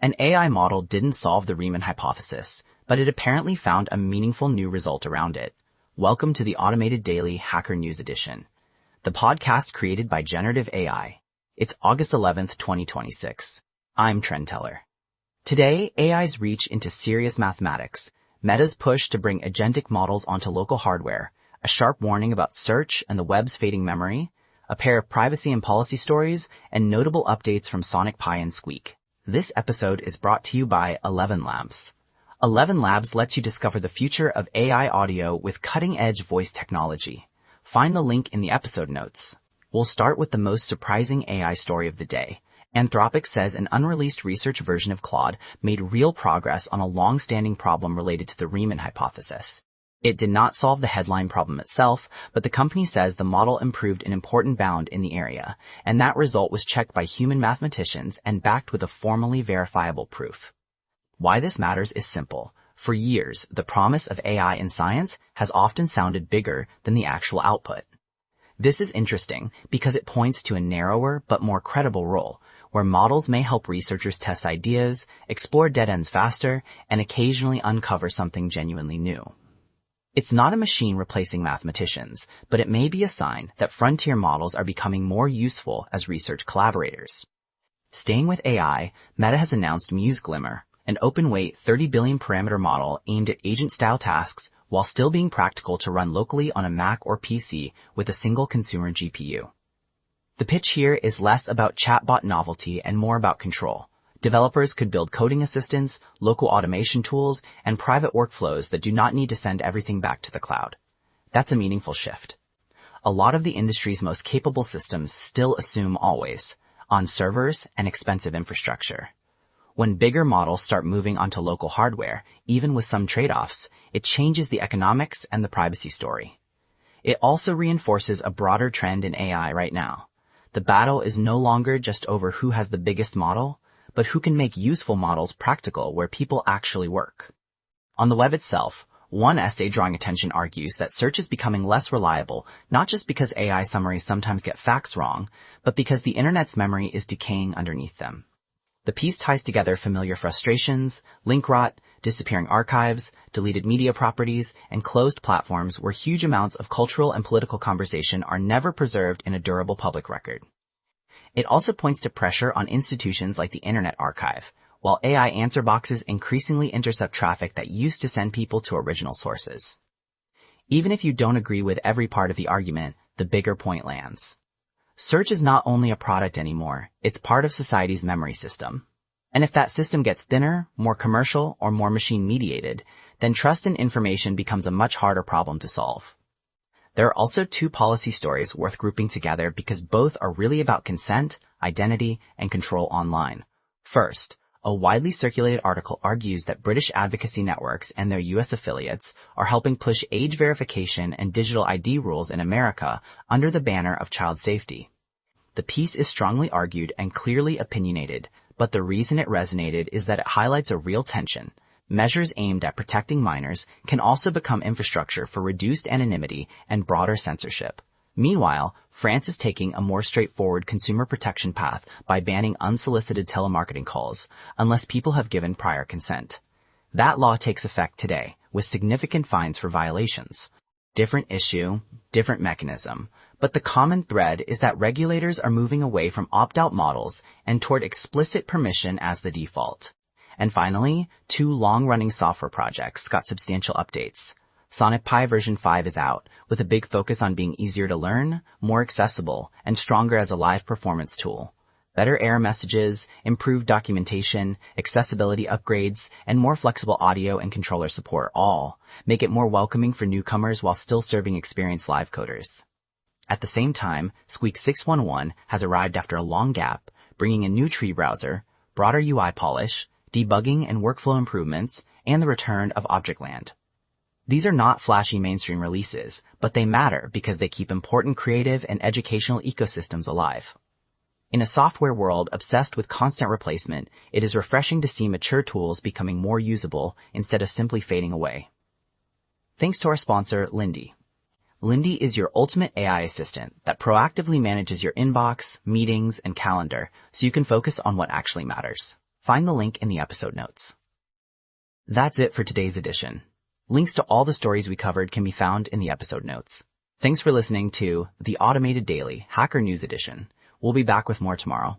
An AI model didn't solve the Riemann hypothesis, but it apparently found a meaningful new result around it. Welcome to the Automated Daily Hacker News Edition, the podcast created by generative AI. It's August 11th, 2026. I'm Trend Teller. Today, AI's reach into serious mathematics, Meta's push to bring agentic models onto local hardware, a sharp warning about search and the web's fading memory, a pair of privacy and policy stories, and notable updates from Sonic Pi and Squeak. This episode is brought to you by 11 Labs. 11 Labs lets you discover the future of AI audio with cutting-edge voice technology. Find the link in the episode notes. We'll start with the most surprising AI story of the day. Anthropic says an unreleased research version of Claude made real progress on a long-standing problem related to the Riemann hypothesis. It did not solve the headline problem itself, but the company says the model improved an important bound in the area, and that result was checked by human mathematicians and backed with a formally verifiable proof. Why this matters is simple. For years, the promise of AI in science has often sounded bigger than the actual output. This is interesting because it points to a narrower but more credible role, where models may help researchers test ideas, explore dead ends faster, and occasionally uncover something genuinely new. It's not a machine replacing mathematicians, but it may be a sign that frontier models are becoming more useful as research collaborators. Staying with AI, Meta has announced Muse Glimmer, an open-weight 30 billion parameter model aimed at agent-style tasks while still being practical to run locally on a Mac or PC with a single consumer GPU. The pitch here is less about chatbot novelty and more about control. Developers could build coding assistants, local automation tools, and private workflows that do not need to send everything back to the cloud. That's a meaningful shift. A lot of the industry's most capable systems still assume always, on servers and expensive infrastructure. When bigger models start moving onto local hardware, even with some trade-offs, it changes the economics and the privacy story. It also reinforces a broader trend in AI right now. The battle is no longer just over who has the biggest model, but who can make useful models practical where people actually work. On the web itself, one essay drawing attention argues that search is becoming less reliable, not just because AI summaries sometimes get facts wrong, but because the internet's memory is decaying underneath them. The piece ties together familiar frustrations, link rot, disappearing archives, deleted media properties, and closed platforms where huge amounts of cultural and political conversation are never preserved in a durable public record. It also points to pressure on institutions like the Internet Archive, while AI answer boxes increasingly intercept traffic that used to send people to original sources. Even if you don't agree with every part of the argument, the bigger point lands. Search is not only a product anymore, it's part of society's memory system. And if that system gets thinner, more commercial, or more machine-mediated, then trust in information becomes a much harder problem to solve. There are also two policy stories worth grouping together because both are really about consent, identity, and control online. First, a widely circulated article argues that British advocacy networks and their U.S. affiliates are helping push age verification and digital ID rules in America under the banner of child safety. The piece is strongly argued and clearly opinionated, but the reason it resonated is that it highlights a real tension. Measures aimed at protecting minors can also become infrastructure for reduced anonymity and broader censorship. Meanwhile, France is taking a more straightforward consumer protection path by banning unsolicited telemarketing calls, unless people have given prior consent. That law takes effect today, with significant fines for violations. Different issue, different mechanism, but the common thread is that regulators are moving away from opt-out models and toward explicit permission as the default. And finally, two long-running software projects got substantial updates. Sonic Pi version 5 is out, with a big focus on being easier to learn, more accessible, and stronger as a live performance tool. Better error messages, improved documentation, accessibility upgrades, and more flexible audio and controller support all make it more welcoming for newcomers while still serving experienced live coders. At the same time, Squeak 611 has arrived after a long gap, bringing a new tree browser, broader UI polish, debugging and workflow improvements, and the return of Objectland. These are not flashy mainstream releases, but they matter because they keep important creative and educational ecosystems alive. In a software world obsessed with constant replacement, it is refreshing to see mature tools becoming more usable instead of simply fading away. Thanks to our sponsor, Lindy. Lindy is your ultimate AI assistant that proactively manages your inbox, meetings, and calendar so you can focus on what actually matters. Find the link in the episode notes. That's it for today's edition. Links to all the stories we covered can be found in the episode notes. Thanks for listening to the Automated Daily Hacker News Edition. We'll be back with more tomorrow.